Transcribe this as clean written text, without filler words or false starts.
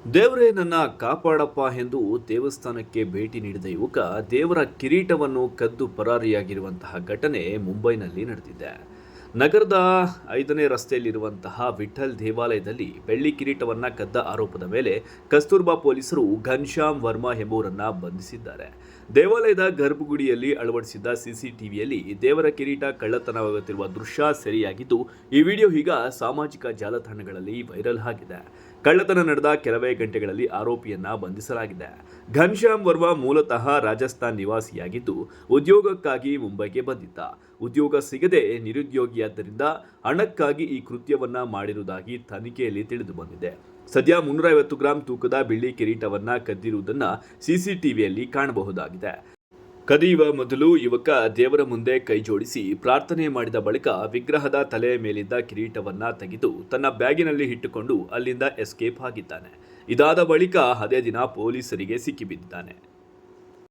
ದೇವರೇ ನನ್ನ ಕಾಪಾಡಪ್ಪ ಎಂದು ದೇವಸ್ಥಾನಕ್ಕೆ ಭೇಟಿ ನೀಡಿದ ಯುವಕ ದೇವರ ಕಿರೀಟವನ್ನು ಕದ್ದು ಪರಾರಿಯಾಗಿರುವಂತಹ ಘಟನೆ ಮುಂಬೈನಲ್ಲಿ ನಡೆದಿದೆ. ನಗರದ 5ನೇ ರಸ್ತೆಯಲ್ಲಿರುವಂತಹ ವಿಠ್ಠಲ್ ದೇವಾಲಯದಲ್ಲಿ ಬೆಳ್ಳಿ ಕಿರೀಟವನ್ನ ಕದ್ದ ಆರೋಪದ ಮೇಲೆ ಕಸ್ತೂರ್ಬಾ ಪೊಲೀಸರು ಘನ್ಶ್ಯಾಮ್ ವರ್ಮಾ ಎಂಬುವರನ್ನ ಬಂಧಿಸಿದ್ದಾರೆ. ದೇವಾಲಯದ ಗರ್ಭಗುಡಿಯಲ್ಲಿ ಅಳವಡಿಸಿದ್ದ ಸಿಸಿಟಿವಿಯಲ್ಲಿ ದೇವರ ಕಿರೀಟ ಕಳ್ಳತನವಾಗುತ್ತಿರುವ ದೃಶ್ಯ ಸೆರೆಯಾಗಿದ್ದು, ಈ ವಿಡಿಯೋ ಈಗ ಸಾಮಾಜಿಕ ಜಾಲತಾಣಗಳಲ್ಲಿ ವೈರಲ್ ಆಗಿದೆ. ಕಳ್ಳತನ ನಡೆದ ಕೆಲವೇ ಗಂಟೆಗಳಲ್ಲಿ ಆರೋಪಿಯನ್ನ ಬಂಧಿಸಲಾಗಿದೆ. ಘನ್ಶ್ಯಾಮ್ ವರ್ಮಾ ಮೂಲತಃ ರಾಜಸ್ಥಾನ್ ನಿವಾಸಿಯಾಗಿದ್ದು ಉದ್ಯೋಗಕ್ಕಾಗಿ ಮುಂಬೈಗೆ ಬಂದಿದ್ದ. ಉದ್ಯೋಗ ಸಿಗದೆ ನಿರುದ್ಯೋಗಿಯಾದ್ದರಿಂದ ಹಣಕ್ಕಾಗಿ ಈ ಕೃತ್ಯವನ್ನ ಮಾಡಿರುವುದಾಗಿ ತನಿಖೆಯಲ್ಲಿ ತಿಳಿದು ಬಂದಿದೆ. ಸದ್ಯ 350 ಗ್ರಾಂ ತೂಕದ ಬೆಳ್ಳಿ ಕಿರೀಟವನ್ನ ಕದ್ದಿರುವುದನ್ನ ಸಿಸಿಟಿವಿಯಲ್ಲಿ ಕಾಣಬಹುದಾಗಿದೆ. ಕದಿಯುವ ಮೊದಲು ಯುವಕ ದೇವರ ಮುಂದೆ ಕೈ ಜೋಡಿಸಿ ಪ್ರಾರ್ಥನೆ ಮಾಡಿದ ಬಳಿಕ ವಿಗ್ರಹದ ತಲೆಯ ಮೇಲಿದ್ದ ಕಿರೀಟವನ್ನ ತೆಗೆದು ತನ್ನ ಬ್ಯಾಗಿನಲ್ಲಿ ಇಟ್ಟುಕೊಂಡು ಅಲ್ಲಿಂದ ಎಸ್ಕೇಪ್ ಆಗಿದ್ದಾನೆ. ಇದಾದ ಬಳಿಕ ಅದೇ ದಿನ ಪೊಲೀಸರಿಗೆ ಸಿಕ್ಕಿಬಿದ್ದಿದ್ದಾನೆ.